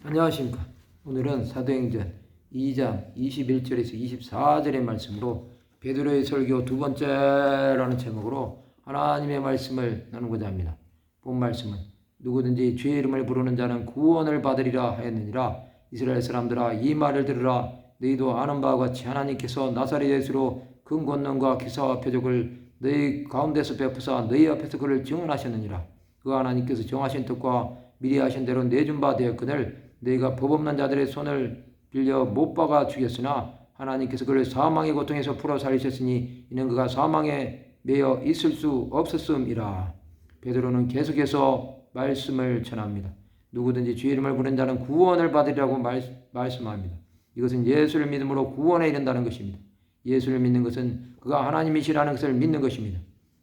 안녕하십니까. 오늘은 사도행전 2장 21절에서 24절의 말씀으로 베드로의 설교 두 번째라는 제목으로 하나님의 말씀을 나누고자 합니다. 본 말씀은 누구든지 주의 이름을 부르는 자는 구원을 받으리라 하였느니라. 이스라엘 사람들아, 이 말을 들으라. 너희도 아는 바와 같이 하나님께서 나사렛 예수로 큰 권능과 기사와 표적을 너희 가운데서 베푸사 너희 앞에서 그를 증언하셨느니라. 그 하나님께서 정하신 뜻과 미리 하신 대로 내준 바 되었거늘 너희가 법 없는 자들의 손을 빌려 못 박아 죽였으나 하나님께서 그를 사망의 고통에서 풀어 살리셨으니 이는 그가 사망에 매여 있을 수 없었음이라. 베드로는 계속해서 말씀을 전합니다. 누구든지 주의 이름을 부르는 자는 구원을 받으리라고 말씀합니다. 이것은 예수를 믿음으로 구원에 이른다는 것입니다. 예수를 믿는 것은 그가 하나님이시라는 것을 믿는 것입니다.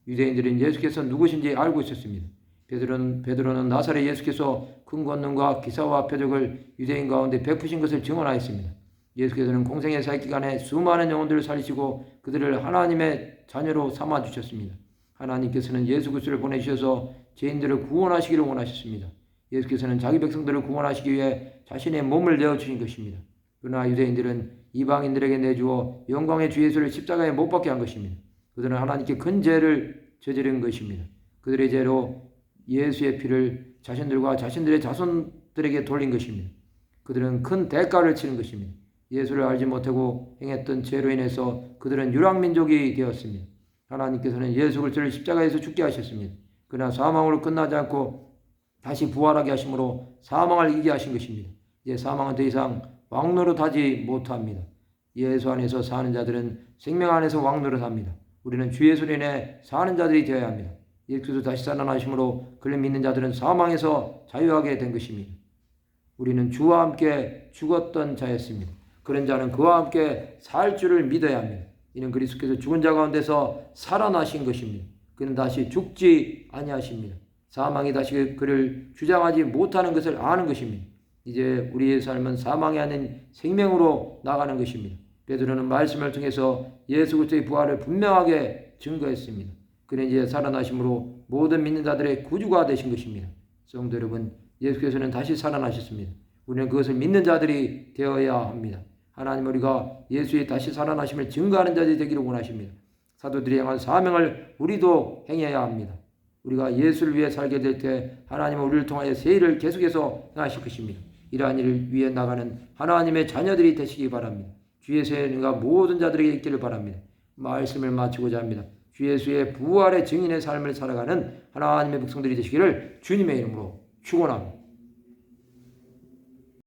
유대인들은 예수께서 누구신지 알고 있었습니다. 베드로는 나사렛 예수께서 큰 권능과 기사와 표적을 유대인 가운데 베푸신 것을 증언하였습니다. 예수께서는 공생의 사역 기간에 수많은 영혼들을 살리시고 그들을 하나님의 자녀로 삼아주셨습니다. 하나님께서는 예수 그리스도를 보내주셔서 죄인들을 구원하시기를 원하셨습니다. 예수께서는 자기 백성들을 구원하시기 위해 자신의 몸을 내어주신 것입니다. 그러나 유대인들은 이방인들에게 내주어 영광의 주 예수를 십자가에 못 박게 한 것입니다. 그들은 하나님께 큰 죄를 저지른 것입니다. 그들의 죄로 예수의 피를 자신들과 자신들의 자손들에게 돌린 것입니다. 그들은 큰 대가를 치른 것입니다. 예수를 알지 못하고 행했던 죄로 인해서 그들은 유랑민족이 되었습니다. 하나님께서는 예수 그리스도를 십자가에서 죽게 하셨습니다. 그러나 사망으로 끝나지 않고 다시 부활하게 하심으로 사망을 이기게 하신 것입니다. 이제 사망은 더 이상 왕노릇하지 못합니다. 예수 안에서 사는 자들은 생명 안에서 왕노릇합니다. 우리는 주 예수로 인해 사는 자들이 되어야 합니다. 예수께서 다시 살아나심으로 그를 믿는 자들은 사망에서 자유하게 된 것입니다. 우리는 주와 함께 죽었던 자였습니다. 그런 자는 그와 함께 살 줄을 믿어야 합니다. 이는 그리스도께서 죽은 자 가운데서 살아나신 것입니다. 그는 다시 죽지 아니하십니다. 사망이 다시 그를 주장하지 못하는 것을 아는 것입니다. 이제 우리의 삶은 사망이 아닌 생명으로 나가는 것입니다. 베드로는 말씀을 통해서 예수 그리스도의 부활을 분명하게 증거했습니다. 그는 이제 살아나심으로 모든 믿는 자들의 구주가 되신 것입니다. 성도 여러분, 예수께서는 다시 살아나셨습니다. 우리는 그것을 믿는 자들이 되어야 합니다. 하나님 우리가 예수의 다시 살아나심을 증거하는 자들이 되기를 원하십니다. 사도들이 행한 사명을 우리도 행해야 합니다. 우리가 예수를 위해 살게 될 때 하나님은 우리를 통하여 새 일을 계속해서 행하실 것입니다. 이러한 일을 위해 나가는 하나님의 자녀들이 되시기 바랍니다. 주 예수의 은혜가 모든 자들에게 있기를 바랍니다. 말씀을 마치고자 합니다. 주 예수의 부활의 증인의 삶을 살아가는 하나님의 백성들이 되시기를 주님의 이름으로 축원합니다.